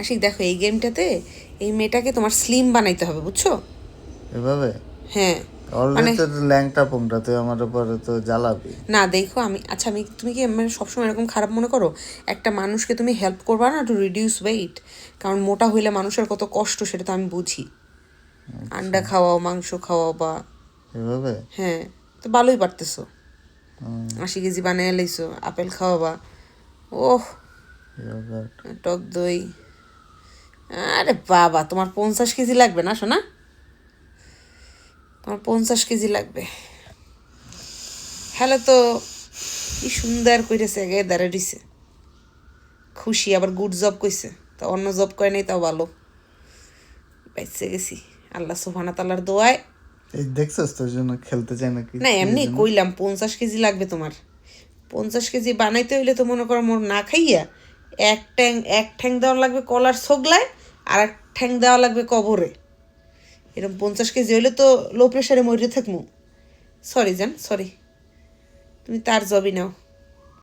আশিক দেখো এই গেমটাতে এই মেয়েটাকে তোমার স্লিম বানাইতে হবে, বুঝছো? এভাবে হ্যাঁ মানে অলরেডি তো ল্যাংটা পুংটা তুই আমার উপরে তো জ্বালাবি। না দেখো আমি তুমি কি মানে সবসময় এরকম খারাপ মনে করো? একটা মানুষকে তুমি হেল্প করবা না টু রিডিউস ওয়েট? কারণ মোটা হইলে মানুষের কত কষ্ট সেটা তো আমি বুঝি। আন্ডা খাওয়াও, মাংস খাওয়াও বা এভাবে হ্যাঁ, তো ভালোই পারতেছো। 80 কেজি বানিয়ে লাইছো, আপেল খাওয়াবা, ওহ yogurt। টক দই। আরে বাবা, তোমার 50 কেজি লাগবে না সোনা? তোমার 50 কেজি লাগবে। হ্যালো তো কি সুন্দর কইরেছে, আগে দাঁড়া দিছে, খুশি, আবার গুড জব কইছে, তা অন্য জব কয় নাই, তাও ভালো বাইসে গেছি আল্লাহ সুবহানাহু তাআলার দোয়ায়। এই দেখছস তোর জন্য খেলতে চাই নাকি না এমনি কইলাম 50 কেজি লাগবে তোমার। 50 কেজি বানাইতে হইলে তো মনে করো মোর না খাইয়া এক ঠ্যাং দেওয়া লাগবে কলার ছোগলায়, আর এক ঠ্যাং দেওয়া লাগবে কবরে। এরকম 50 কেজি হইলে তো লো প্রেশারে মরে থাকবো। সরি জান, সরি, তুমি তার জবই নাও।